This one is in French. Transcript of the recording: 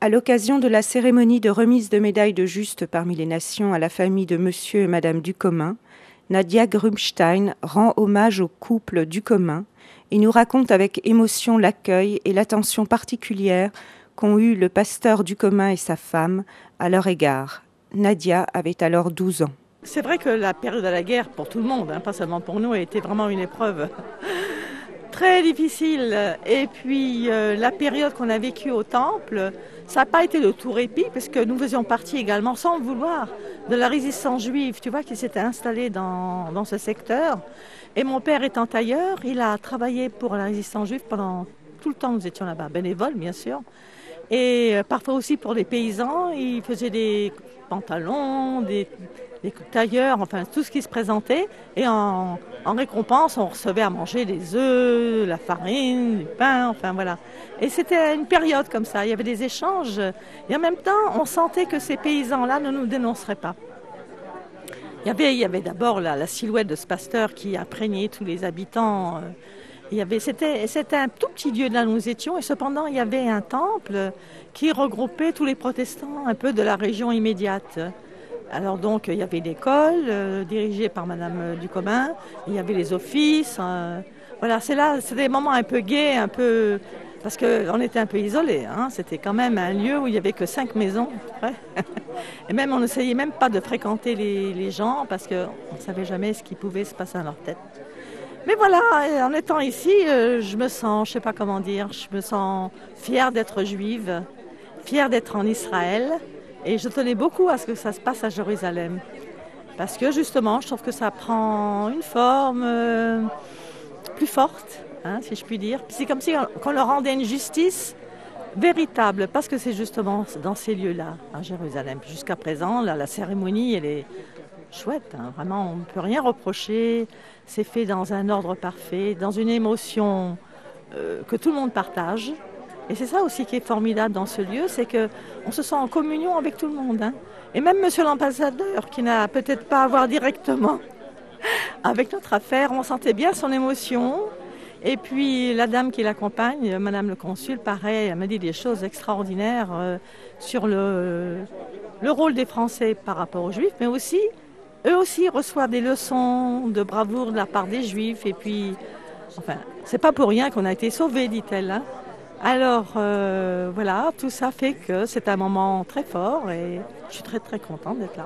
À l'occasion de la cérémonie de remise de médailles de Juste parmi les nations à la famille de Monsieur et Madame Ducommun, Nadia Grubstein rend hommage au couple Ducommun et nous raconte avec émotion l'accueil et l'attention particulière qu'ont eu le pasteur Ducommun et sa femme à leur égard. Nadia avait alors 12 ans. C'est vrai que la période de la guerre, pour tout le monde, pas seulement pour nous, a été vraiment une épreuve très difficile. Et puis la période qu'on a vécue au temple, ça n'a pas été de tout répit, parce que nous faisions partie également, sans le vouloir, de la résistance juive, tu vois, qui s'était installée dans ce secteur. Et mon père étant tailleur, il a travaillé pour la résistance juive pendant tout le temps que nous étions là-bas, bénévole bien sûr. Et parfois aussi pour les paysans, il faisait des pantalons, des tailleurs, enfin tout ce qui se présentait. Et en récompense, on recevait à manger des œufs, la farine, du pain, enfin voilà. Et c'était une période comme ça, il y avait des échanges. Et en même temps, on sentait que ces paysans-là ne nous dénonceraient pas. Il y avait d'abord la silhouette de ce pasteur qui imprégnait tous les habitants. C'était un tout petit lieu là où nous étions, et cependant il y avait un temple qui regroupait tous les protestants un peu de la région immédiate. Alors donc il y avait l'école dirigée par Madame Ducommun, il y avait les offices. Voilà, c'est des moments un peu gais, un peu parce qu'on était un peu isolés. C'était quand même un lieu où il n'y avait que 5 maisons. Ouais. Et même on n'essayait même pas de fréquenter les gens parce qu'on ne savait jamais ce qui pouvait se passer dans leur tête. Mais voilà, en étant ici, je me sens, je ne sais pas comment dire, je me sens fière d'être juive, fière d'être en Israël. Et je tenais beaucoup à ce que ça se passe à Jérusalem. Parce que justement, je trouve que ça prend une forme plus forte, si je puis dire. C'est comme si on leur rendait une justice véritable, parce que c'est justement dans ces lieux-là, à Jérusalem. Jusqu'à présent, la cérémonie, elle est chouette, vraiment, on ne peut rien reprocher. C'est fait dans un ordre parfait, dans une émotion que tout le monde partage. Et c'est ça aussi qui est formidable dans ce lieu, c'est qu'on se sent en communion avec tout le monde. Et même monsieur l'ambassadeur, qui n'a peut-être pas à voir directement avec notre affaire, on sentait bien son émotion. Et puis la dame qui l'accompagne, madame le consul, pareil, elle m'a dit des choses extraordinaires sur le rôle des Français par rapport aux Juifs, mais aussi, eux aussi reçoivent des leçons de bravoure de la part des Juifs. Et puis, enfin, c'est pas pour rien qu'on a été sauvés, dit-elle. Alors voilà, tout ça fait que c'est un moment très fort et je suis très très contente d'être là.